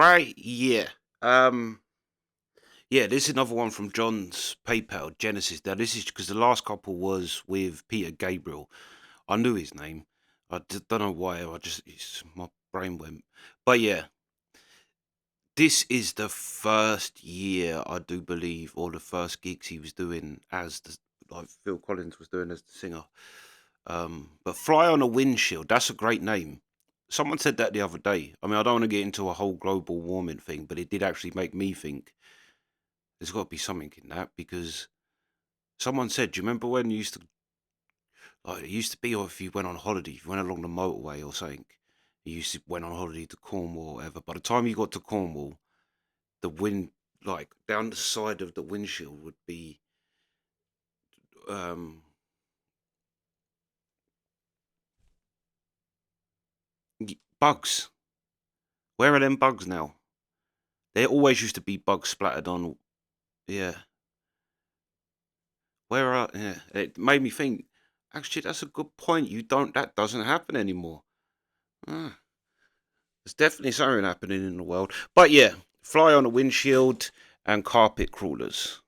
Right, yeah. Um, yeah, this is another one from John's PayPal, Genesis. Now, this is because the last couple was with Peter Gabriel. I knew his name. Don't know why. My brain went. But yeah, this is the first year, I do believe, or the first gigs he was doing as like Phil Collins was doing as the singer. But Fly on a Windshield, that's a great name. Someone said that the other day. I mean, I don't want to get into a whole global warming thing, but it did actually make me think there's got to be something in that because someone said, do you remember when you used to, like, it used to be, or if you went on holiday, if you went along the motorway or something, you used to went on holiday to Cornwall or whatever. By the time you got to Cornwall, the wind, like down the side of the windshield, would be um, bugs. Where are them bugs now? There always used to be bugs splattered on. Yeah, where are? Yeah, it made me think. Actually, that's a good point. You don't. That doesn't happen anymore. Ah, there's definitely something happening in the world. But yeah, fly on a windshield and carpet crawlers.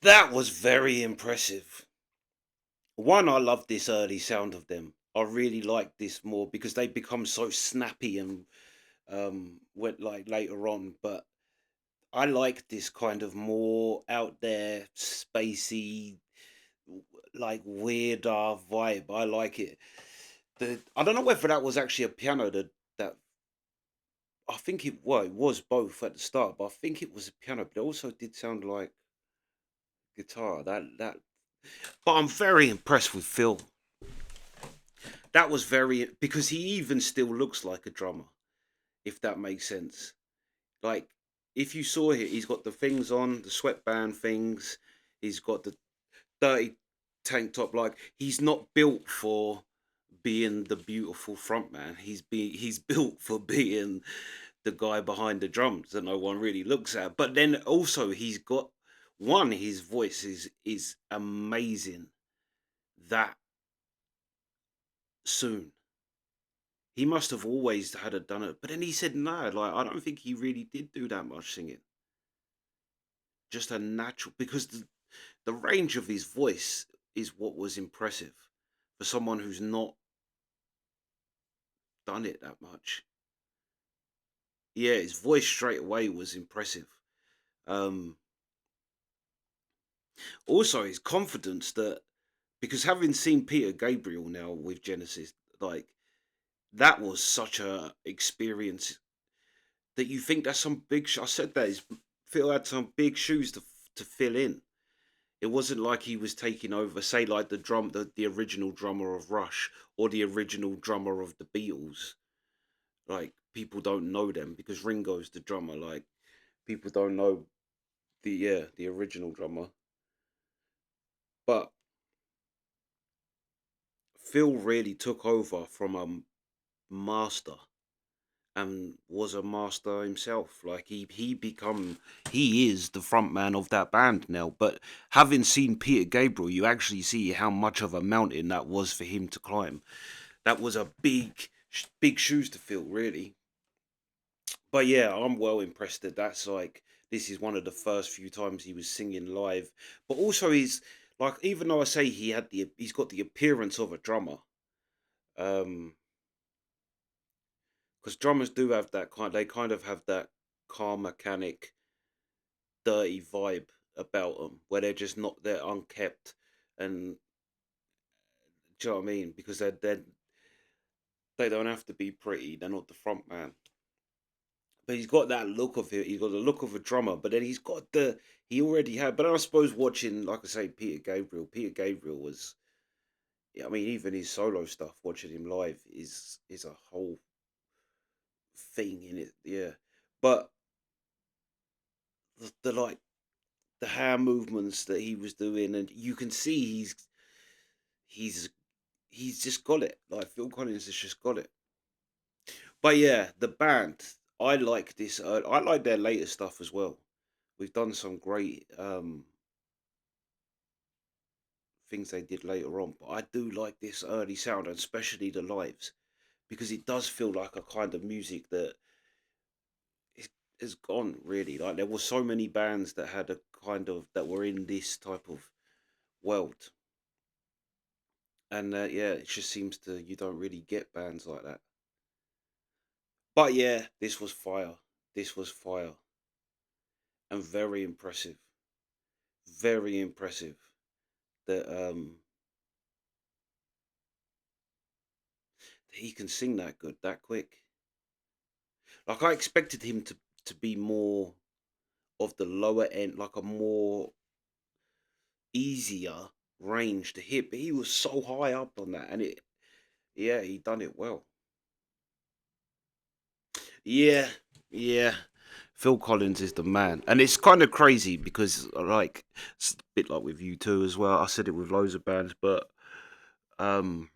That was very impressive. One, I love this early sound of them. I really like this more because they become so snappy and went like later on. But I like this kind of more out there, spacey, like weirder vibe. I like it. I don't know whether that was actually a piano that I think it was both at the start, but I think it was a piano, but it also did sound like guitar. But I'm very impressed with Phil. That was very because he even still looks like a drummer, if that makes sense. Like if you saw it, he's got the things on, the sweatband things. He's got the dirty tank top. Like he's not built for being the beautiful frontman. He's built for being the guy behind the drums that no one really looks at. But then also he's got one. His voice is amazing. That soon he must have always had it done it. But then he said no. Like I don't think he really did do that much singing. Just a natural because the range of his voice is what was impressive for someone who's not done it that much. Yeah, his voice straight away was impressive. Um, Also, his confidence that because having seen Peter Gabriel now with Genesis, like that was such a experience that you think that's some big. I said that Phil had some big shoes to fill in. It wasn't like he was taking over, say, like the original drummer of Rush or the original drummer of the Beatles. Like people don't know them because Ringo's the drummer. Like people don't know the original drummer. But Phil really took over from a master and was a master himself. Like he is the front man of that band now. But having seen Peter Gabriel, you actually see how much of a mountain that was for him to climb. That was a big shoes to fill, really. But yeah, I'm well impressed that that's like this is one of the first few times he was singing live. But also he's like even though I say he's got the appearance of a drummer, um, because drummers do have they kind of have that car mechanic, dirty vibe about them where they're unkept and do you know what I mean? Because they don't have to be pretty. They're not the front man. But he's got that look of it. He's got the look of a drummer, but then he already had. But I suppose watching, like I say, Peter Gabriel was, yeah, I mean, even his solo stuff, watching him live is a whole thing in it, yeah. But the like the hand movements that he was doing, and you can see he's he's just got it. Like Phil Collins has just got it. But yeah, the band, I like this. I like their later stuff as well. We've done some great things they did later on, but I do like this early sound, and especially the lives, because it does feel like a kind of music that is, is gone really. Like there were so many bands that had a kind of that were in this type of world, and yeah, it just seems to you don't really get bands like that. But yeah, this was fire. This was fire and very impressive. Very impressive that he can sing that good that quick. Like I expected him to be more of the lower end, like a more easier range to hit, but he was so high up on that, and yeah, he done it well. Yeah, yeah. Phil Collins is the man, and it's kind of crazy because like it's a bit like with you too as well. I said it with loads of bands, but um,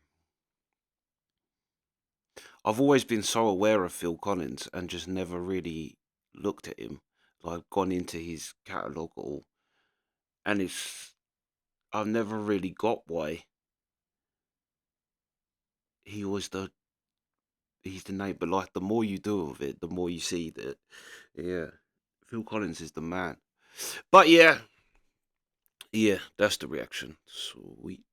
I've always been so aware of Phil Collins and just never really looked at him, like gone into his catalog at all, and it's I've never really got why he was he's the name, but like the more you do of it, the more you see that, yeah, Phil Collins is the man. But yeah, Yeah, that's the reaction. Sweet.